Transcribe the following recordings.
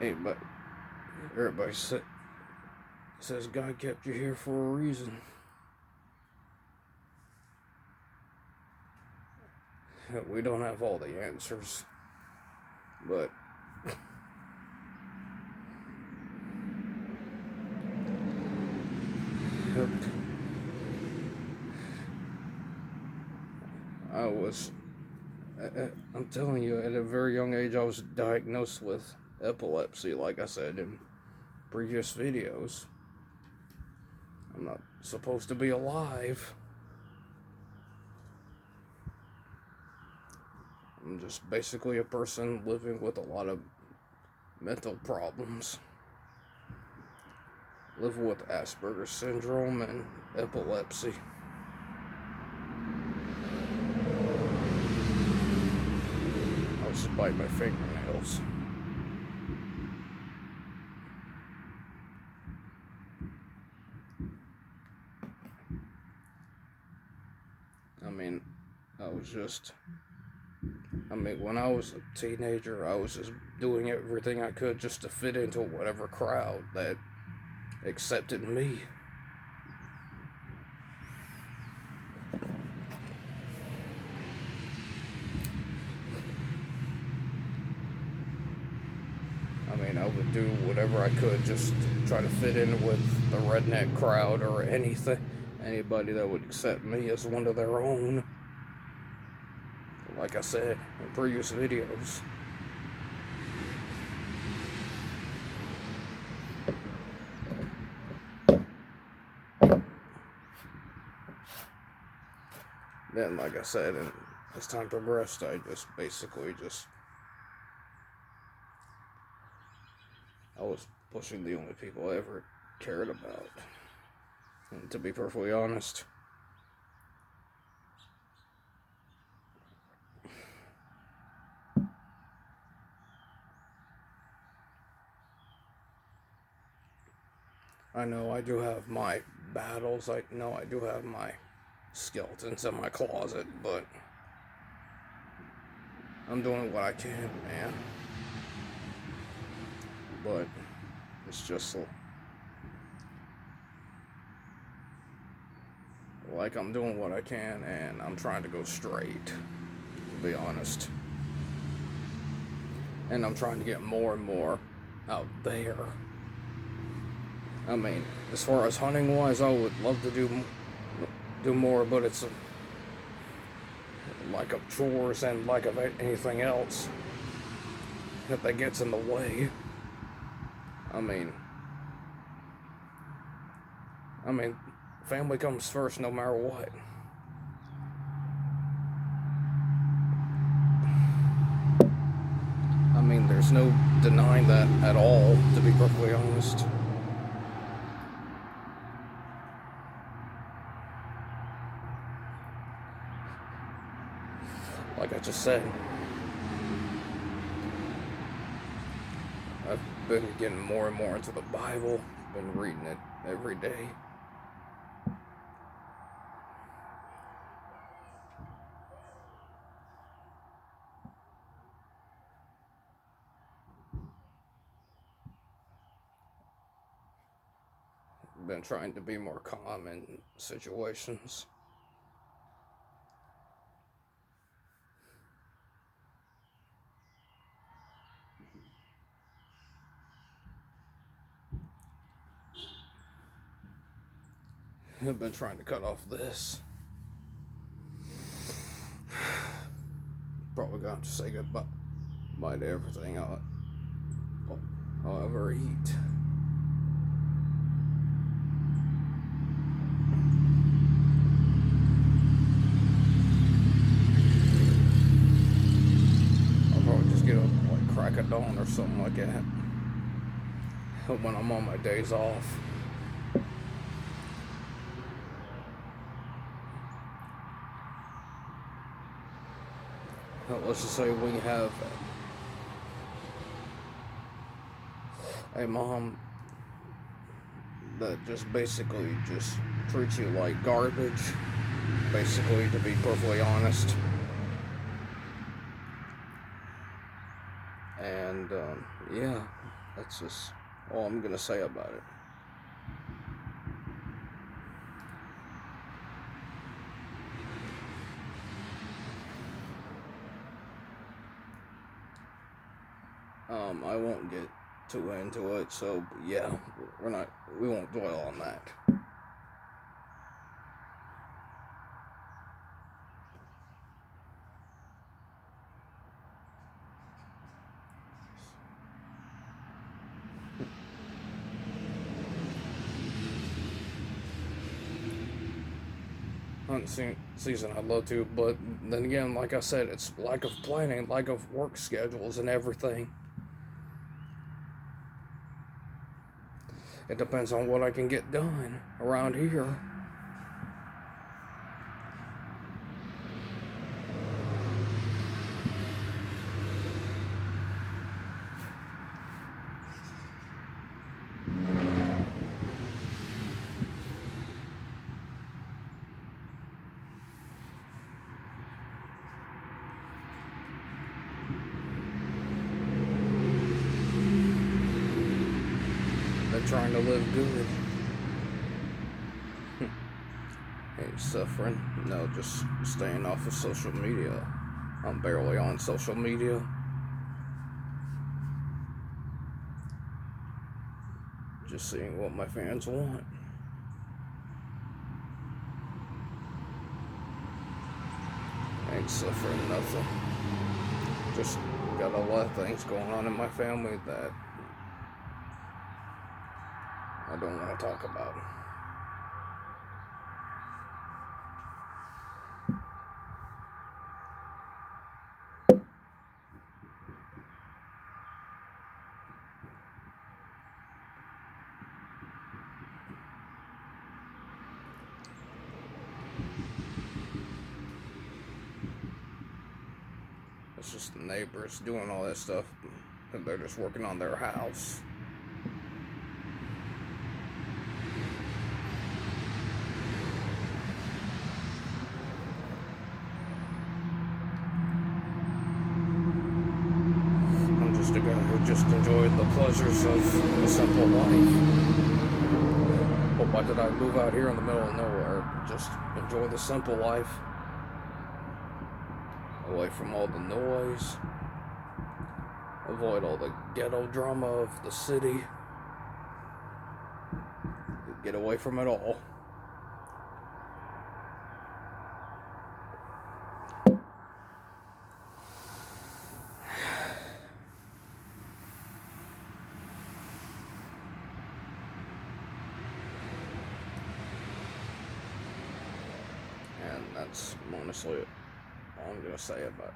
Hey, but everybody says God kept you here for a reason. We don't have all the answers, but I was, I'm telling you, at a very young age, I was diagnosed with epilepsy, like I said in previous videos. I'm not supposed to be alive. I'm just basically a person living with a lot of mental problems. Live with Asperger's syndrome and epilepsy. I was just biting my fingernails. I mean, when I was a teenager, I was just doing everything I could just to fit into whatever crowd that accepted me. I mean, I would do whatever I could just to try to fit in with the redneck crowd or anybody that would accept me as one of their own. Like I said in previous videos. Then, like I said, and as time progressed, I I was pushing the only people I ever cared about. And to be perfectly honest, I know I do have my battles. I know I do have my skeletons in my closet, but I'm doing what I can, man. But it's just like I'm doing what I can, and I'm trying to go straight, to be honest. And I'm trying to get more and more out there. I mean, as far as hunting wise, I would love to do more, but it's like of chores and like of anything else that gets in the way. I mean, family comes first no matter what. I mean, there's no denying that at all, to be perfectly honest. Like I just said, I've been getting more and more into the Bible, been reading it every day. Been trying to be more calm in situations. I've been trying to cut off this. Probably gonna have to say goodbye to everything I'll ever eat. I'll probably just get up like crack of dawn or something like that when I'm on my days off. Let's just say we have a mom that just basically just treats you like garbage, basically, to be perfectly honest. And yeah, That's just all I'm gonna say about it. I won't get too into it, so yeah, we won't dwell on that. Hunting season, I'd love to, but then again, like I said, it's lack of planning, lack of work schedules, and everything. It depends on what I can get done around here. They're trying to live good. Ain't suffering. No, just staying off of social media. I'm barely on social media. Just seeing what my fans want. Ain't suffering nothing. Just got a lot of things going on in my family that I don't want to talk about. It's just the neighbors doing all that stuff, and they're just working on their house. I'm just a guy who just enjoyed the pleasures of a simple life. But why did I move out here in the middle of nowhere? Just enjoy the simple life. Away from all the noise. Avoid all the ghetto drama of the city. Get away from it all. And that's honestly all I'm gonna say about it.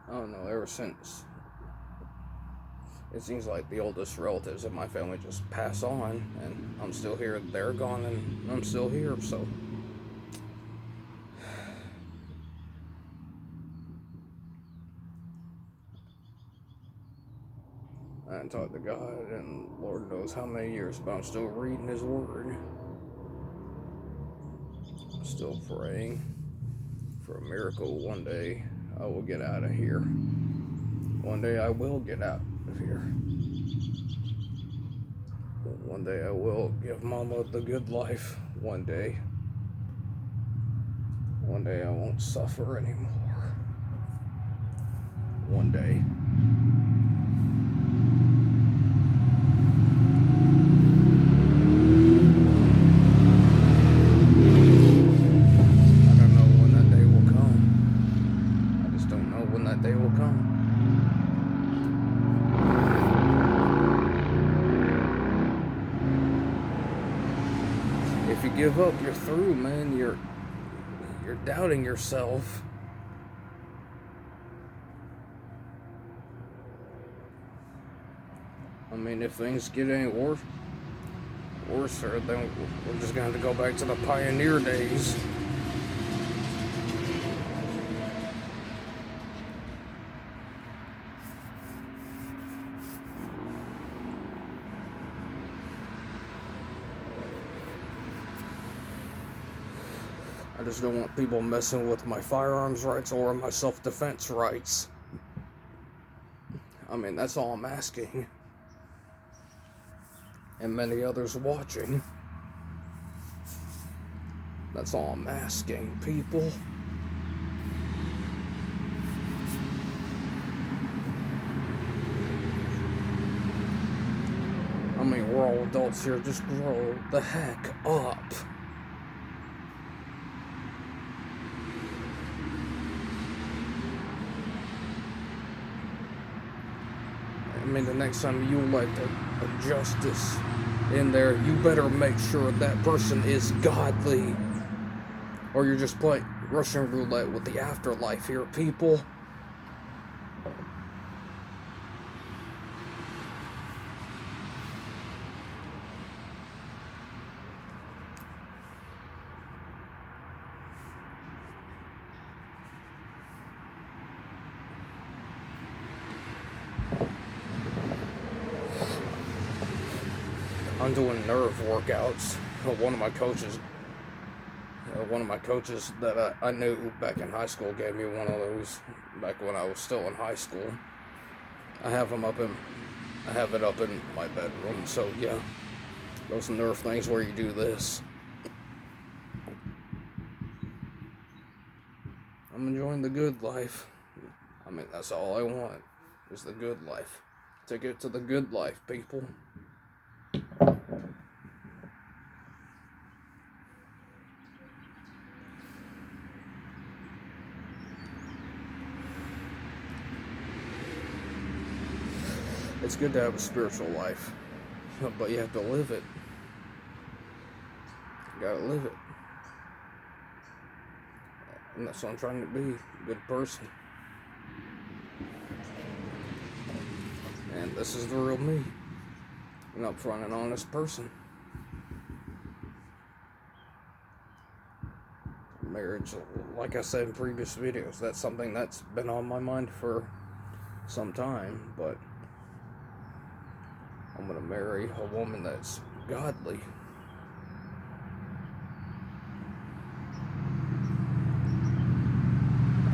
I don't know, ever since it seems like the oldest relatives of my family just pass on, and I'm still here, they're gone, and I'm still here, so I haven't talked to God in Lord knows how many years, but I'm still reading His Word. I'm still praying for a miracle. One day I will get out of here. One day I will get out of here. One day I will give Mama the good life. One day I won't suffer anymore. One day. I don't know when that day will come. I just don't know when that day will come. If you give up, you're through, man. You're doubting yourself. I mean, if things get any worse, then we're just gonna have to go back to the pioneer days. I just don't want people messing with my firearms rights or my self-defense rights. I mean, that's all I'm asking. And many others watching. That's all I'm asking, people. I mean, we're all adults here. Just grow the heck up. I mean, the next time you elect a justice in there, you better make sure that person is godly. Or you're just playing Russian roulette with the afterlife here, people. I'm doing nerve workouts. One of my coaches that I knew back in high school gave me one of those back when I was still in high school. I have it up in my bedroom. So yeah, those nerve things where you do this. I'm enjoying the good life. I mean, that's all I want is the good life. Ticket to the good life, people. It's good to have a spiritual life, but you have to live it. You gotta live it. And that's what I'm trying to be, a good person. And this is the real me. An upfront and honest person. Marriage, like I said in previous videos, that's something that's been on my mind for some time, but I'm gonna marry a woman that's godly.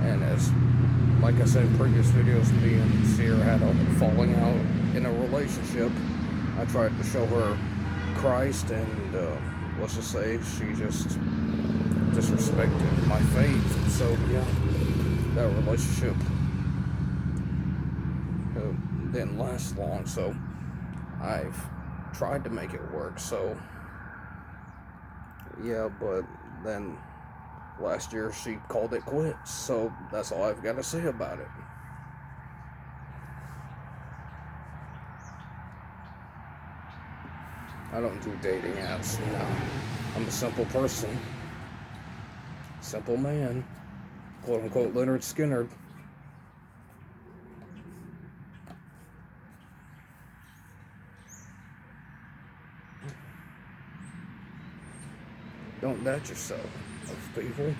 And as, like I said in previous videos, me and Sierra had a falling out in a relationship. I tried to show her Christ, and let's just say she just disrespected my faith. So yeah, that relationship didn't last long. So I've tried to make it work. So yeah, but then last year she called it quits. So that's all I've got to say about it. I don't do dating apps. No. I'm a simple person. Simple man. Quote unquote Leonard Skinner. Don't doubt yourself, people.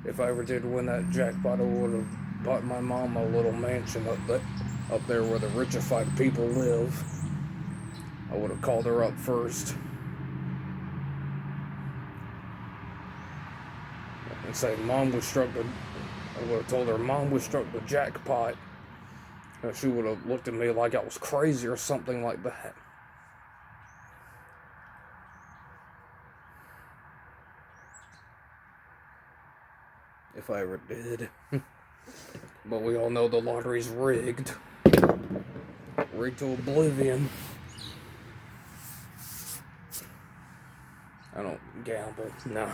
If I ever did win that jackpot, I would have bought my mom a little mansion up there where the richified people live. I would have called her up first and say, Mom, I would have told her, Mom, we struck the jackpot. And she would have looked at me like I was crazy or something like that. If I ever did. But we all know the lottery's rigged. Rigged to oblivion. I don't gamble. Nah.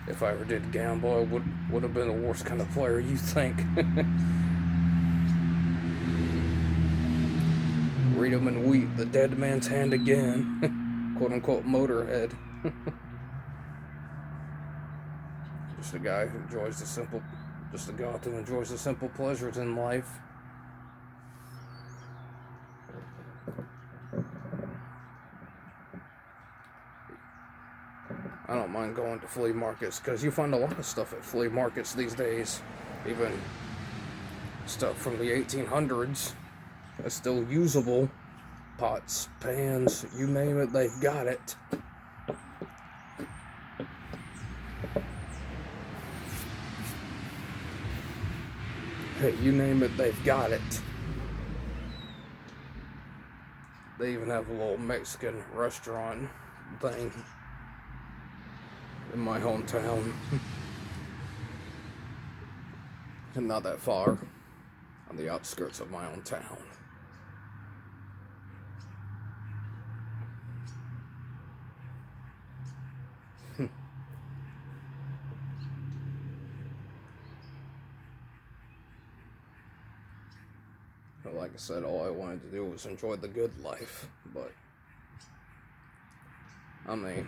If I ever did gamble, I would have been the worst kind of player you think. Read 'em and weep. The dead man's hand again. Quote unquote Motorhead. Just a guy who enjoys the simple, just a goth who enjoys the simple pleasures in life. I don't mind going to flea markets because you find a lot of stuff at flea markets these days. Even stuff from the 1800s that's still usable. Pots, pans, you name it, they've got it. Hey, you name it, they've got it. They even have a little Mexican restaurant thing in my hometown. And not that far, on the outskirts of my own town. But like I said, all I wanted to do was enjoy the good life, but I mean,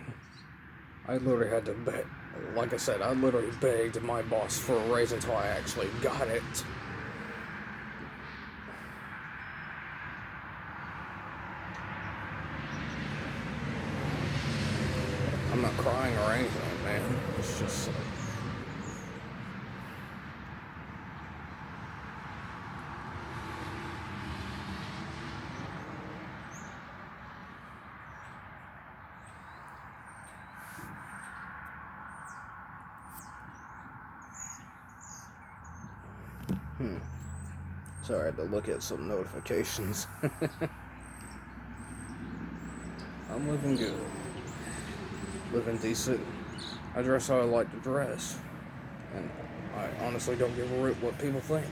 I literally had to beg. Like I said, I literally begged my boss for a raise until I actually got it. I'm not crying or anything, man. It's just like... Sorry, I had to look at some notifications. I'm living good. Living decent. I dress how I like to dress. And I honestly don't give a rip what people think.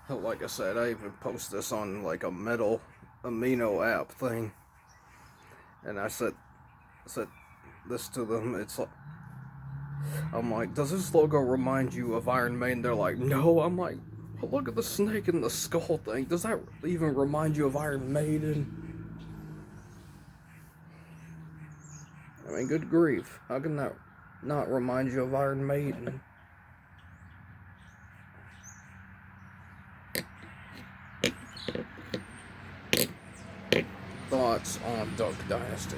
Like I said, I even post this on like a metal amino app thing, and I said this to them. It's like, I'm like, does this logo remind you of Iron Maiden? They're like, no. I'm like, well, look at the snake and the skull thing. Does that even remind you of Iron Maiden? I mean, good grief, how can that not remind you of Iron Maiden? Thoughts on Duck Dynasty.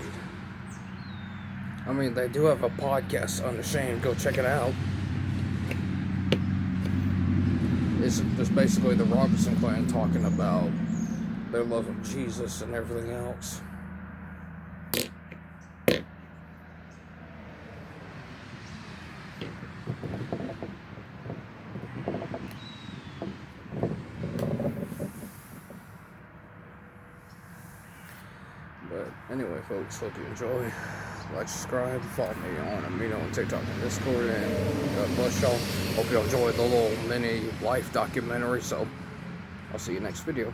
I mean, they do have a podcast, Unashamed. Go check it out. It's just basically the Robinson clan talking about their love of Jesus and everything else. But anyway, folks, hope you enjoy. Like, subscribe, follow me on Amino and TikTok and Discord, and God bless y'all. Hope you enjoyed the little mini life documentary. So I'll see you next video.